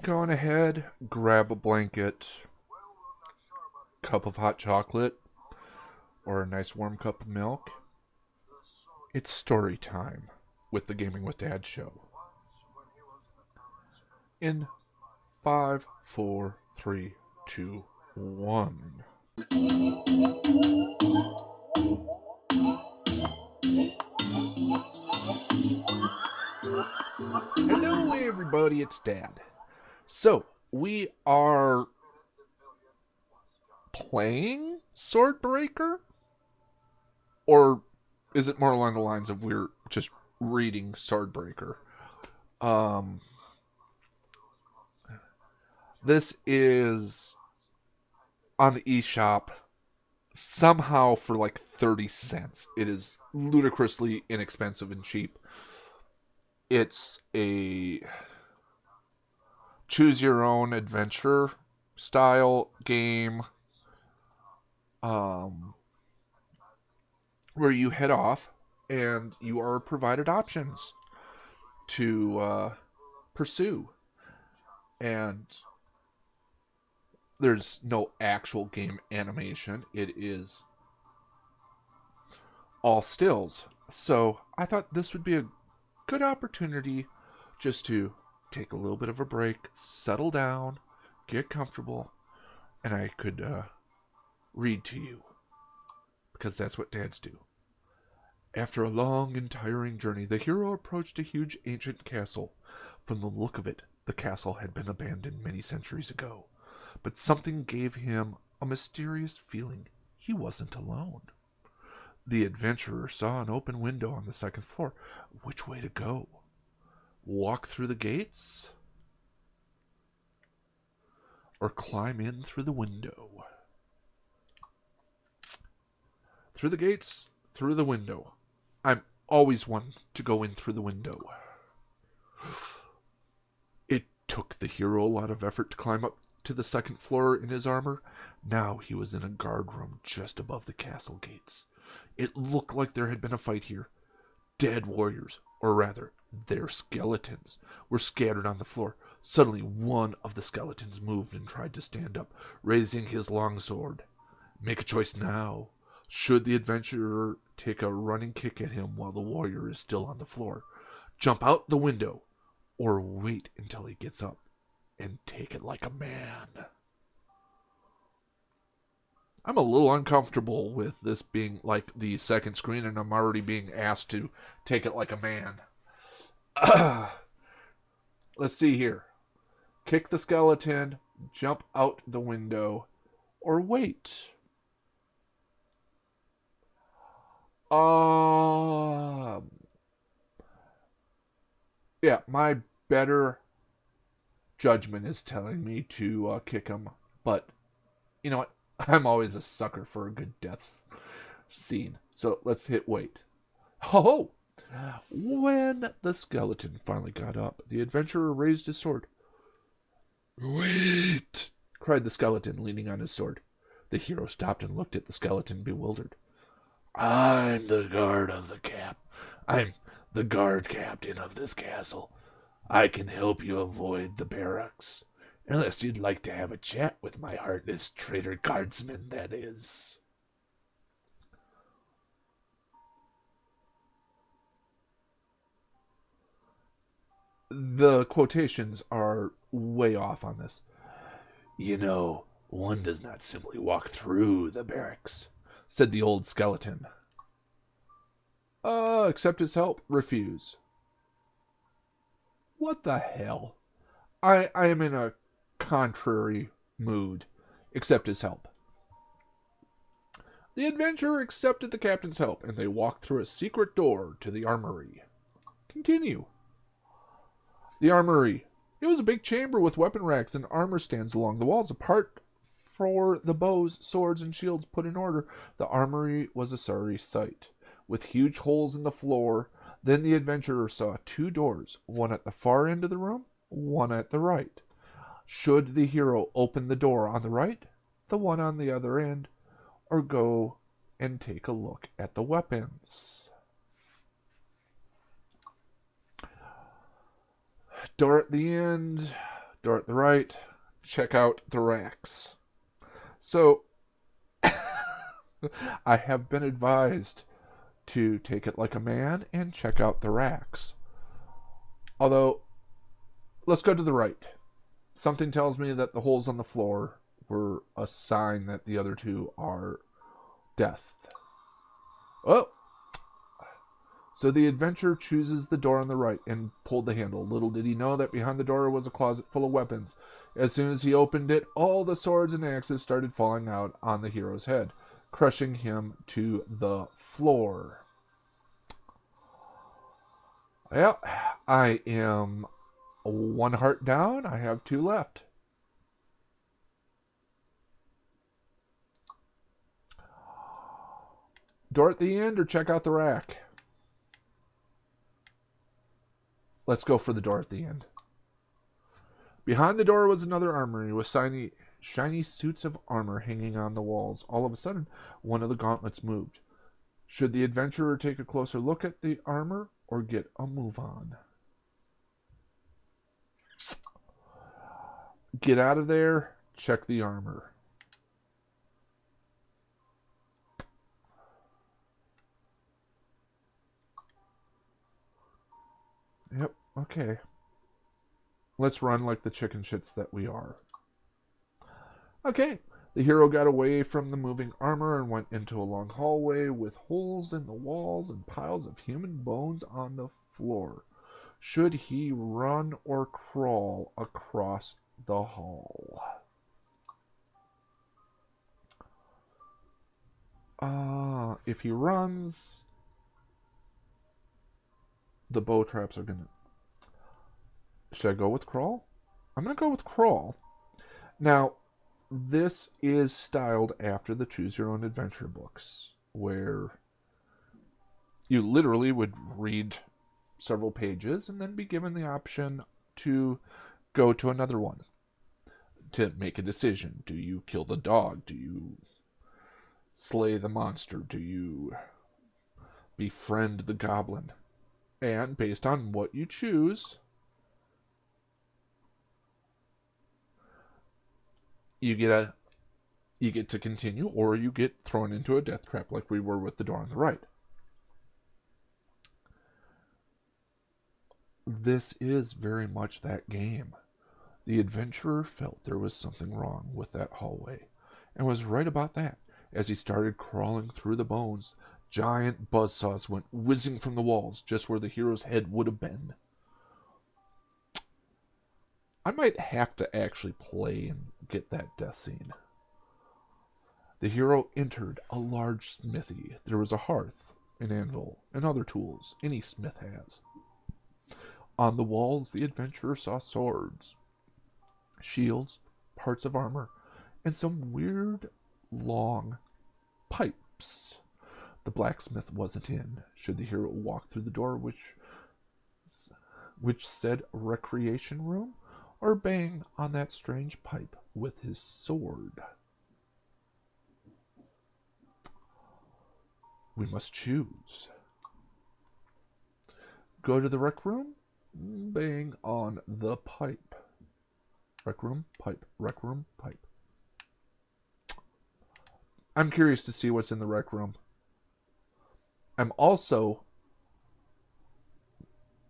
go on ahead, grab a blanket, cup of hot chocolate, or a nice warm cup of milk. It's story time with the Gaming with Dad show. In 5, 4, 3, 2, 1. Hello, everybody, it's Dad. So, we are playing SwordBreaker? Or is it more along the lines of we're just reading SwordBreaker? This is on the eShop somehow for like 30 cents. It is ludicrously inexpensive and cheap. It's a choose your own adventure style game where you head off and you are provided options to pursue. And there's no actual game animation. It is all stills. So I thought this would be a good opportunity just to take a little bit of a break, settle down, get comfortable, and I could read to you. Because that's what dads do. After a long and tiring journey, the hero approached a huge ancient castle. From the look of it, the castle had been abandoned many centuries ago. But something gave him a mysterious feeling. He wasn't alone. The adventurer saw an open window on the second floor. Which way to go? Walk through the gates? Or climb in through the window? Through the gates, through the window. I'm always one to go in through the window. It took the hero a lot of effort to climb up to the second floor in his armor. Now he was in a guard room just above the castle gates. It looked like there had been a fight here. Dead warriors, or rather, their skeletons, were scattered on the floor. Suddenly, one of the skeletons moved and tried to stand up, raising his long sword. Make a choice now. Should the adventurer take a running kick at him while the warrior is still on the floor, jump out the window, or wait until he gets up and take it like a man? I'm a little uncomfortable with this being like the second screen, and I'm already being asked to take it like a man. Let's see here. Kick the skeleton, jump out the window, or wait. Yeah, my better judgment is telling me to kick him, but you know what? I'm always a sucker for a good death scene. So let's hit wait. Oh! When the skeleton finally got up, the adventurer raised his sword. Wait! Cried the skeleton, leaning on his sword. The hero stopped and looked at the skeleton, bewildered. I'm the guard captain of this castle. I can help you avoid the barracks. Unless you'd like to have a chat with my heartless traitor guardsman, that is. The quotations are way off on this. You know, one does not simply walk through the barracks, said the old skeleton. Accept his help, refuse. What the hell? I am in a contrary mood. Accept his help. The adventurer accepted the captain's help, and they walked through a secret door to the armory. Continue. The armory. It was a big chamber with weapon racks and armor stands along the walls. Apart for the bows, swords, and shields put in order, the armory was a sorry sight, with huge holes in the floor. Then the adventurer saw two doors, one at the far end of the room, one at the right. Should the hero open the door on the right, the one on the other end, or go and take a look at the weapons? Door at the end, Door at the right. Check out the racks. So, I have been advised to take it like a man and check out the racks. Although, let's go to the right. Something tells me that the holes on the floor were a sign that the other two are death. Oh! So the adventurer chooses the door on the right and pulled the handle. Little did he know that behind the door was a closet full of weapons. As soon as he opened it, all the swords and axes started falling out on the hero's head, crushing him to the floor. Well, I am 1 heart down. I have 2 left. Door at the end or check out the rack? Let's go for the door at the end. Behind the door was another armory with shiny suits of armor hanging on the walls. All of a sudden, one of the gauntlets moved. Should the adventurer take a closer look at the armor or get a move on? Get out of there. Check the armor. Yep, okay. Let's run like the chicken shits that we are. Okay, the hero got away from the moving armor and went into a long hallway with holes in the walls and piles of human bones on the floor. Should he run or crawl across the hall? If he runs, the bow traps are gonna... Should I go with crawl? I'm gonna go with crawl. Now, this is styled after the Choose Your Own Adventure books, where you literally would read several pages and then be given the option to go to another one to make a decision. Do you kill the dog? Do you slay the monster? Do you befriend the goblin? And based on what you choose, you get to continue, or you get thrown into a death trap like we were with the door on the right. This is very much that game. The adventurer felt there was something wrong with that hallway, and was right about that. As he started crawling through the bones, giant buzzsaws went whizzing from the walls just where the hero's head would have been. I might have to actually play and get that death scene. The hero entered a large smithy. There was a hearth, an anvil, and other tools any smith has. On the walls, the adventurer saw swords, shields, parts of armor, and some weird, long pipes. The blacksmith wasn't in. Should the hero walk through the door, which said recreation room, or bang on that strange pipe with his sword? We must choose. Go to the rec room, bang on the pipe. Rec room, pipe, rec room, pipe. I'm curious to see what's in the rec room. I'm also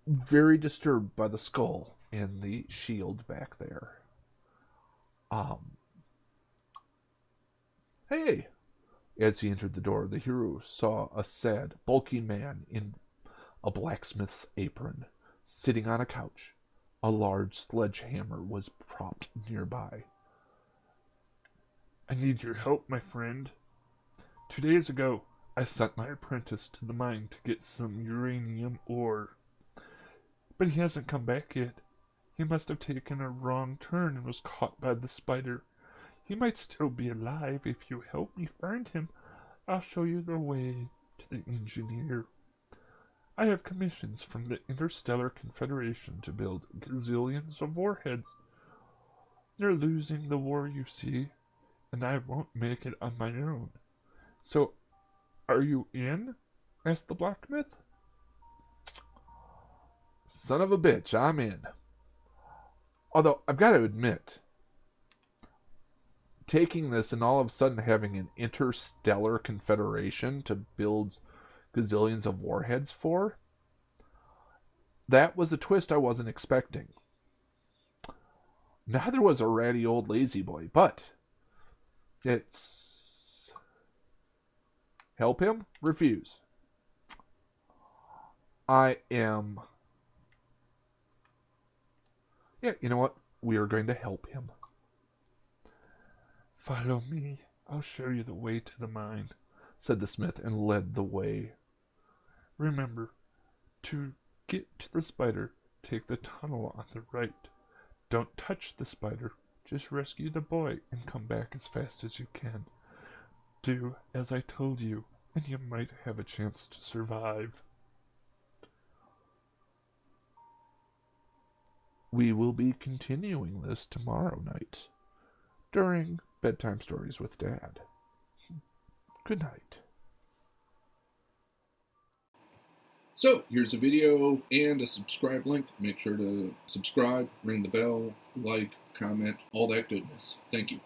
very disturbed by the skull and the shield back there. Hey! As he entered the door, the hero saw a sad, bulky man in a blacksmith's apron, sitting on a couch. A large sledgehammer was propped nearby. I need your help, my friend. 2 days ago, I sent my apprentice to the mine to get some uranium ore. But he hasn't come back yet. He must have taken a wrong turn and was caught by the spider. He might still be alive if you help me find him. I'll show you the way to the engineer. I have commissions from the Interstellar Confederation to build gazillions of warheads. They're losing the war, you see, and I won't make it on my own. So, are you in? Asked the blacksmith. Son of a bitch, I'm in. Although, I've got to admit, taking this and all of a sudden having an interstellar confederation to build gazillions of warheads for, that was a twist I wasn't expecting. Neither was a ratty old lazy boy, but it's help him? Refuse. I am... Yeah, you know what? We are going to help him. Follow me. I'll show you the way to the mine, said the smith and led the way. Remember, to get to the spider, take the tunnel on the right. Don't touch the spider. Just rescue the boy and come back as fast as you can. Do as I told you, and you might have a chance to survive. We will be continuing this tomorrow night during Bedtime Stories with Dad. Good night. So here's a video and a subscribe link. Make sure to subscribe, ring the bell, like, comment, all that goodness. Thank you.